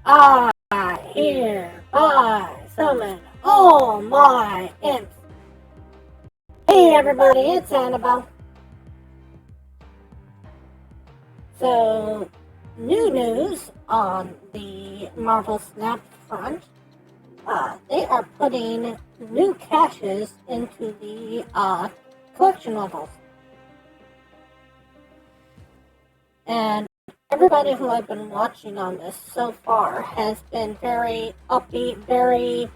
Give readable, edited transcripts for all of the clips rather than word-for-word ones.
I hereby summon all my imps. Hey everybody, it's Annabelle. So, new news on the Marvel Snap front. They are putting new caches into the collection levels. And everybody who I've been watching on this so far has been very upbeat, very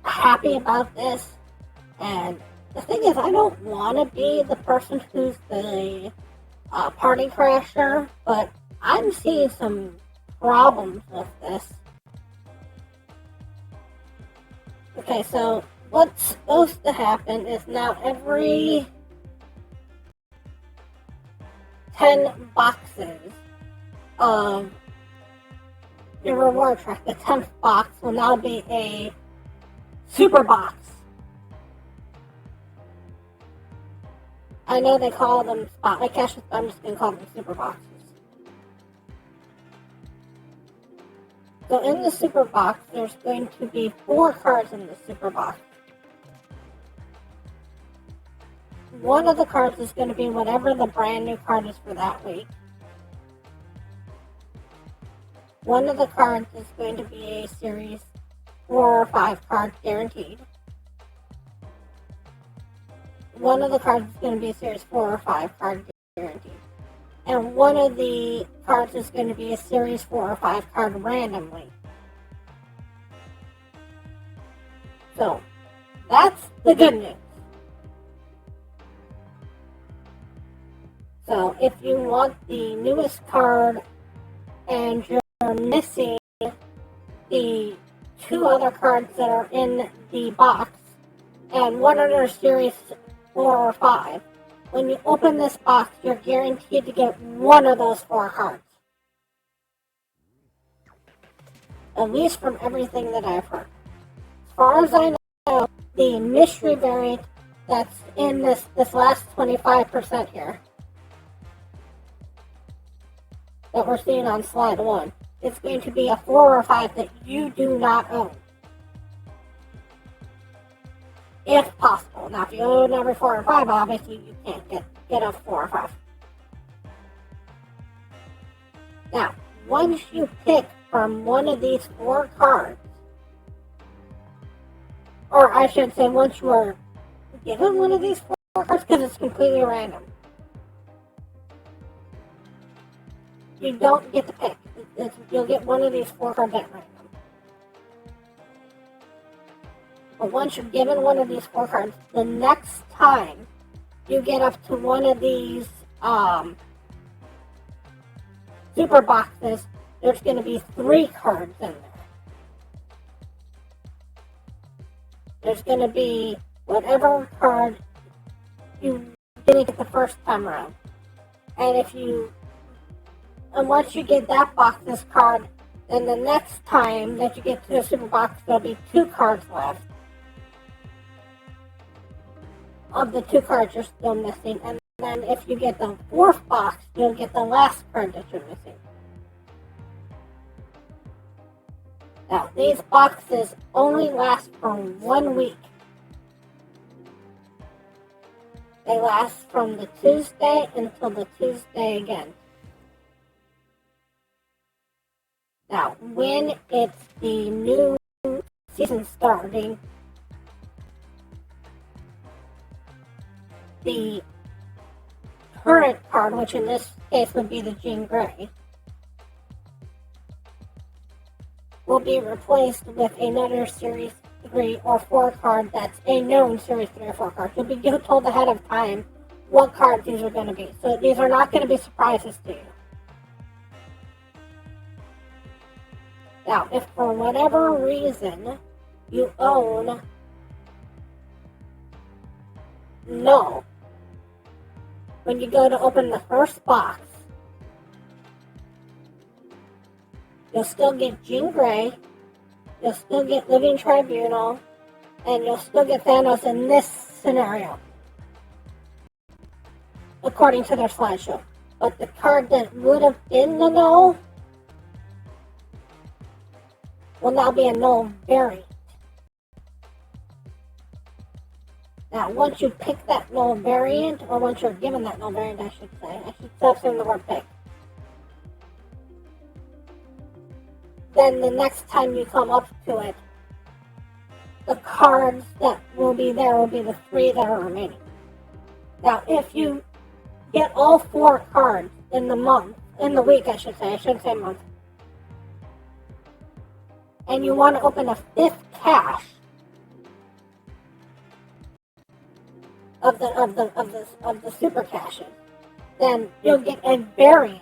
happy about this. And the thing is, I don't want to be the person who's the party crasher, but I'm seeing some problems with this. Okay, so what's supposed to happen is now every 10 boxes of your reward track, the 10th box will now be a super box. I know they call them spotlight caches, but I'm just going to call them super boxes. So in the super box, there's going to be 4 cards in the super box. One of the cards is going to be whatever the brand new card is for that week. One of the cards is going to be a series 4 or 5 cards guaranteed. One of the cards is going to be a series 4 or 5 card guaranteed. And one of the cards is going to be a series 4 or 5 card randomly. So, that's the good news. So, if you want the newest card and you're missing the 2 other cards that are in the box and one other series 4 or 5, when you open this box, you're guaranteed to get one of those 4 cards. At least from everything that I've heard. As far as I know, the mystery variant that's in this last 25% here that we're seeing on slide 1 is going to be a 4 or 5 that you do not own. If possible. Now, if you own every 4 or 5, obviously you can't get a 4 or 5. Now, once you pick from one of these 4 cards, or I should say once you are given one of these 4 cards, because it's completely random, you don't get to pick. You'll get one of these 4 cards at random. But once you're given one of these 4 cards, the next time you get up to one of these super boxes, there's going to be 3 cards in there. There's going to be whatever card you didn't get the first time around. And once you get that box's card, then the next time that you get to the super box, there'll be 2 cards left. Of the 2 cards you're still missing, and then if you get the 4th box, you'll get the last card that you're missing. Now, these boxes only last for 1 week. They last from the Tuesday until the Tuesday again. Now, when it's the new season starting, the current card, which in this case would be the Jean Grey, will be replaced with another Series 3 or 4 card that's a known Series 3 or 4 card. You'll be told ahead of time what cards these are going to be. So these are not going to be surprises to you. Now, if for whatever reason you own Null, when you go to open the first box, you'll still get Jean Grey, you'll still get Living Tribunal, and you'll still get Thanos in this scenario, according to their slideshow. But the card that would have been the Null will now be a null variant. Now, once you pick that null variant, or once you're given that null variant, I should stop saying the word pick. Then the next time you come up to it, the cards that will be there will be the 3 that are remaining. Now, if you get all 4 cards in the week, I shouldn't say month, and you want to open a 5th cache of the super caches, then you'll get a variant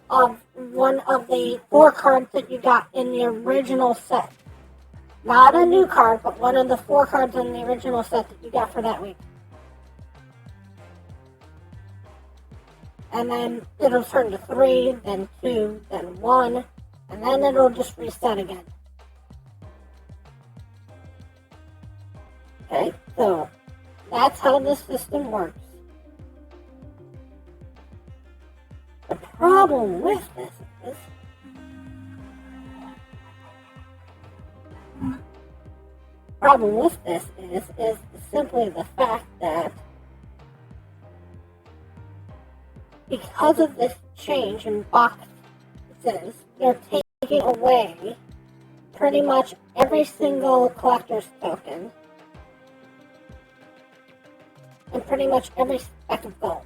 of one of the 4 cards that you got in the original set. Not a new card, but one of the 4 cards in the original set that you got for that week. And then it'll turn to 3, then 2, then 1, and then it'll just reset again. Okay, so that's how this system works. The problem with this is simply the fact that because of this change in boxes, they're taking away pretty much every single collector's token and pretty much every speck of gold.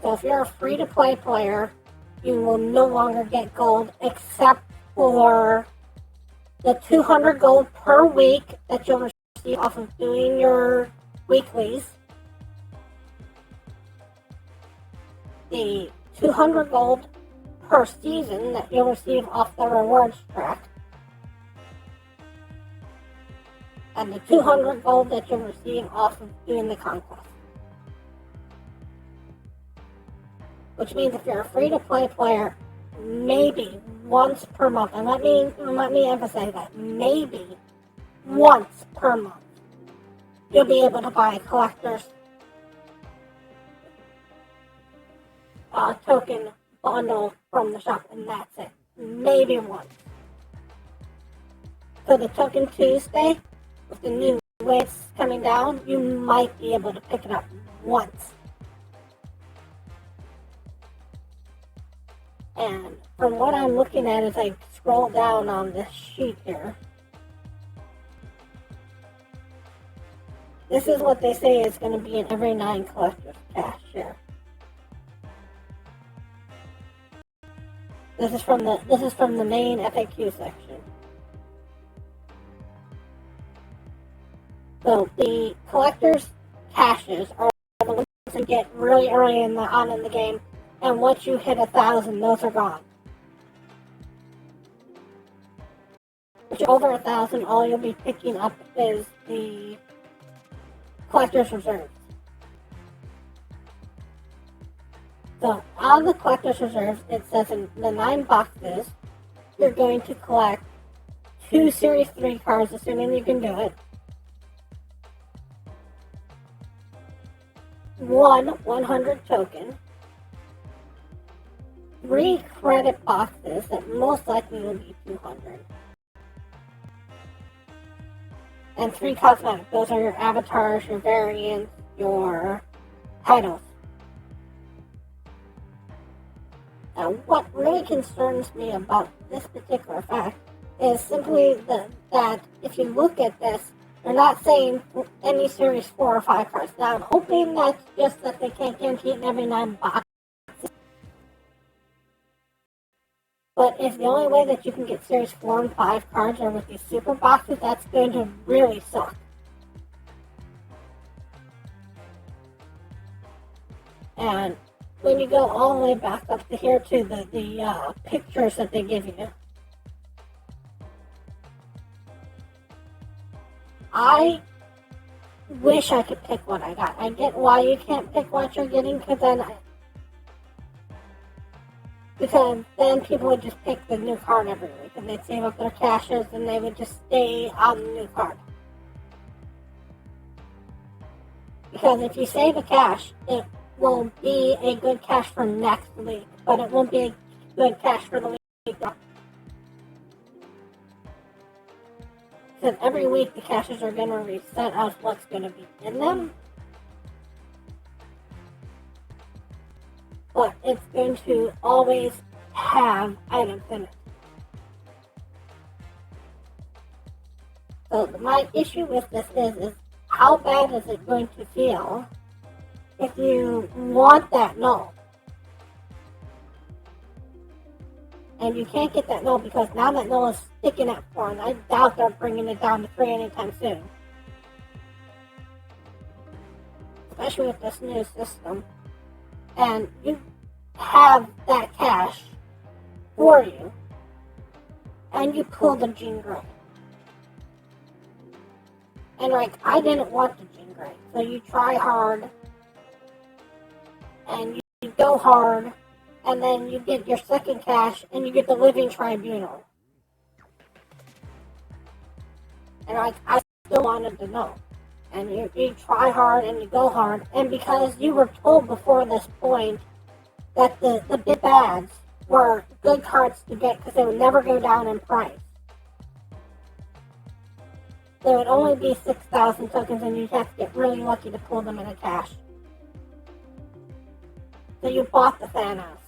So if you're a free-to-play player, you will no longer get gold except for the 200 gold per week that you'll receive off of doing your weeklies, the 200 gold per season that you'll receive off the rewards track, and the 200 gold that you'll receive off of doing the conquest. Which means if you're a free-to-play player, maybe once per month, and let me emphasize that, maybe once per month, you'll be able to buy a collector's token bundle from the shop, and that's it. Maybe once. So the Token Tuesday, with the new weights coming down, you might be able to pick it up once. And from what I'm looking at as I scroll down on this sheet here, this is what they say is going to be in every 9 collector's cache here. This is from the main FAQ section. So the collector's caches are the ones you get really early in the game, and once you hit 1,000, those are gone. If you're over 1,000, all you'll be picking up is the collector's reserves. So on the collector's reserves, it says in the 9 boxes, you're going to collect 2 Series 3 cards, assuming you can do it. 1 100 token. 3 credit boxes that most likely will be 200. And 3 cosmetic. Those are your avatars, your variants, your titles. Now, what really concerns me about this particular fact is simply that if you look at this, they're not saying any Series 4 or 5 cards. Now, I'm hoping that's just that they can't guarantee it in every 9 boxes. But if the only way that you can get Series 4 and 5 cards are with these super boxes, that's going to really suck. And when you go all the way back up to here to the pictures that they give you, I wish I could pick what I got. I get why you can't pick what you're getting, because then people would just pick the new card every week, and they'd save up their caches, and they would just stay on the new card. Because if you save a cache, it will be a good cache for next week, but it won't be a good cache for the week because every week the caches are going to reset of what's going to be in them. But it's going to always have items in it. So my issue with this is how bad is it going to feel if you want that null? And you can't get that null because now that null is sticking at 4, and I doubt they're bringing it down to 3 anytime soon. Especially with this new system. And you have that cache for you, and you pull the Jean Grey. And like, I didn't want the Jean Grey, so you try hard, and you go hard, and then you get your second cache, and you get the Living Tribunal. And like, I still wanted to know. And you try hard, and you go hard, and because you were told before this point that the big bags were good cards to get because they would never go down in price. There would only be 6,000 tokens, and you'd have to get really lucky to pull them in a cache. So you bought the Thanos.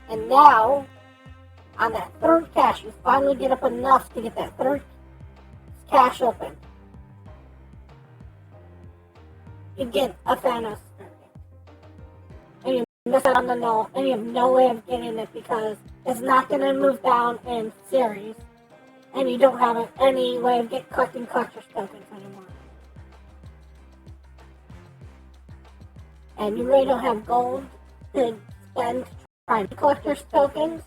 And now, on that third cache, you finally get up enough to get that third cache open. You get a Thanos. And you miss out on the null, and you have no way of getting it because it's not going to move down in series, and you don't have any way of collecting collector's tokens anymore. And you really don't have gold to spend to try and get collector's tokens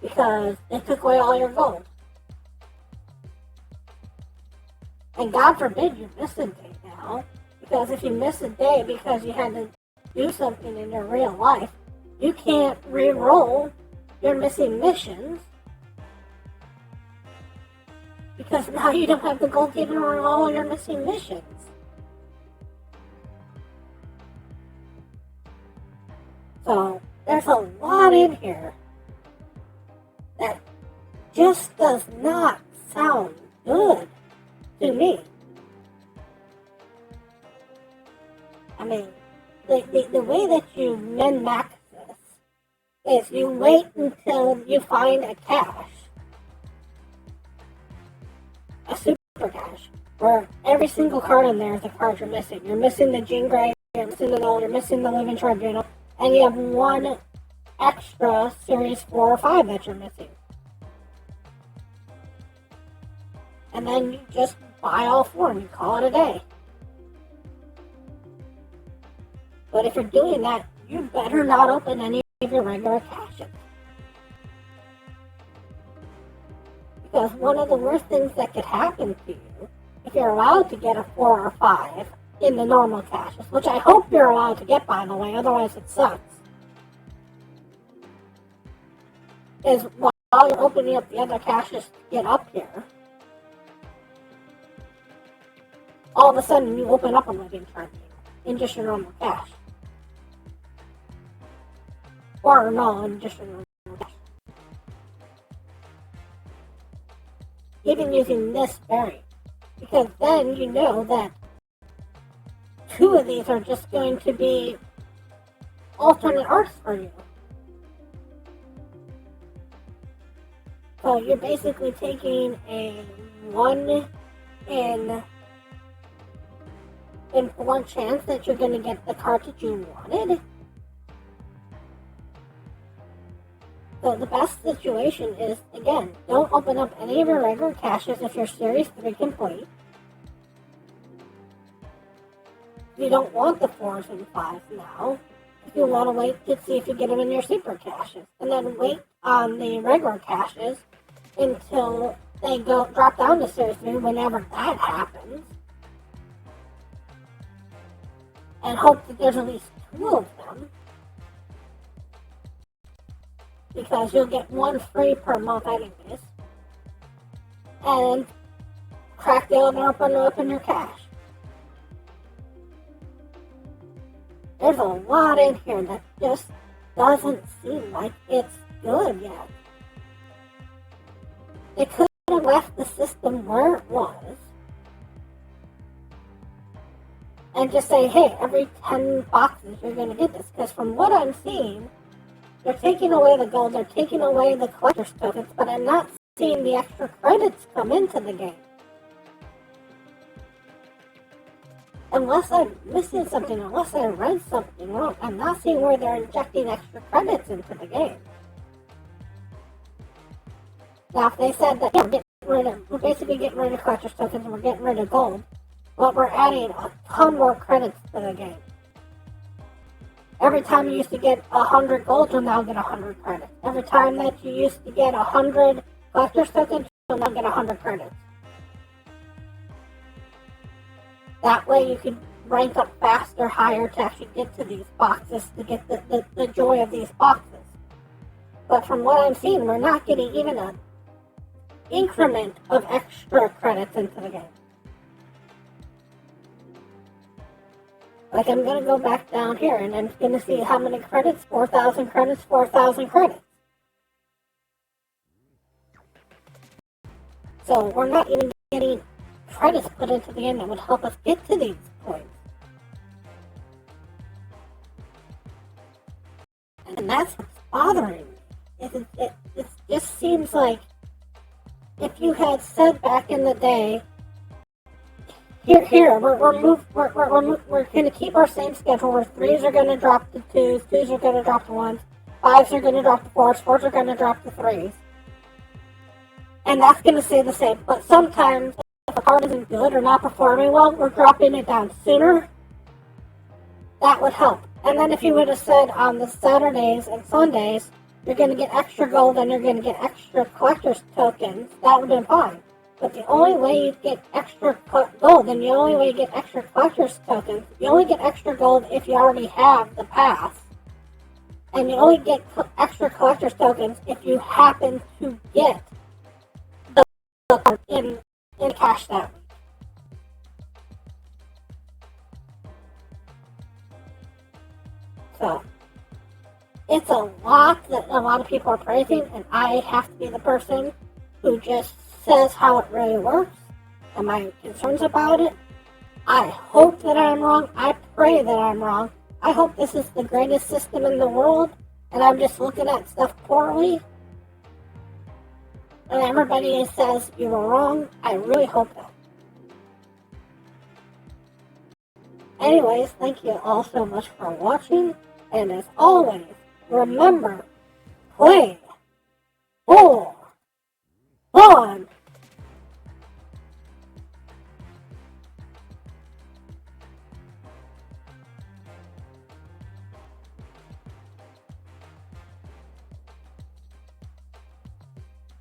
because they took away all your gold. And God forbid you miss a day now, because if you miss a day because you had to do something in your real life, you can't re-roll your missing missions because now you don't have the gold to even re-roll your missing missions. So there's a lot in here that just does not sound good to me. I mean, the way that you min-max this is you wait until you find a cache, a super cache, where every single card in there is a card you're missing. You're missing the Jean Grey, you're missing the Null, you're missing the Living Tribunal, and you have one extra Series 4 or 5 that you're missing. And then you just buy all 4 and you call it a day. But if you're doing that, you better not open any of your regular caches. Because one of the worst things that could happen to you, if you're allowed to get a 4 or 5 in the normal caches, which I hope you're allowed to get, by the way, otherwise it sucks, is while you're opening up the other caches to get up here, all of a sudden you open up a Living Tribunal in just your normal cache. Or no, in just your normal cache. Even using this variant. Because then you know that 2 of these are just going to be alternate arts for you. So you're basically taking a 1 in 4 chance that you're going to get the card that you wanted. So the best situation is, again, don't open up any of your regular caches if you're Series 3 complete. You don't want the 4s and 5s now. If you want to wait to see if you get them in your super caches. And then wait on the regular caches until they drop down to Series 3 whenever that happens. And hope that there's at least 2 of them. Because you'll get 1 free per month anyways. And crack the other up in your cache. There's a lot in here that just doesn't seem like it's good yet. They could have left the system where it was and just say, hey, every 10 boxes you're going to get this. Because from what I'm seeing, they're taking away the gold, they're taking away the collector's tokens, but I'm not seeing the extra credits come into the game. Unless I'm missing something, unless I read something wrong, I'm not seeing where they're injecting extra credits into the game. Now, if they said that, yeah, we're basically getting rid of collector's tokens and we're getting rid of gold, but we're adding a ton more credits to the game. Every time you used to get 100 gold, you'll now get 100 credits. Every time that you used to get 100 collector's tokens, you'll now get 100 credits. That way you can rank up faster, higher to actually get to these boxes, to get the joy of these boxes. But from what I'm seeing, we're not getting even an increment of extra credits into the game. Like, I'm going to go back down here and I'm going to see how many credits, 4,000 credits, 4,000 credits. So we're not even getting credits put into the game that would help us get to these points. And that's what's bothering me. It just seems like if you had said back in the day, we're going to keep our same schedule where 3s are going to drop to 2s, 2s are going to drop to 1s, 5s are going to drop to 4s, 4s are going to drop to 3s. And that's going to stay the same. But sometimes, if a card isn't good or not performing well, we're dropping it down sooner. That would help. And then if you would have said on the Saturdays and Sundays, you're going to get extra gold and you're going to get extra collector's tokens, that would have been fine. But the only way you get extra gold and the only way you get extra collector's tokens, you only get extra gold if you already have the pass. And you only get extra collector's tokens if you happen to get the card in cash that week. So, it's a lot that a lot of people are praising, and I have to be the person who just says how it really works and my concerns about it. I hope that I'm wrong. I pray that I'm wrong. I hope this is the greatest system in the world and I'm just looking at stuff poorly and everybody says you were wrong. I really hope that. Anyways, thank you all so much for watching, and as always, remember, play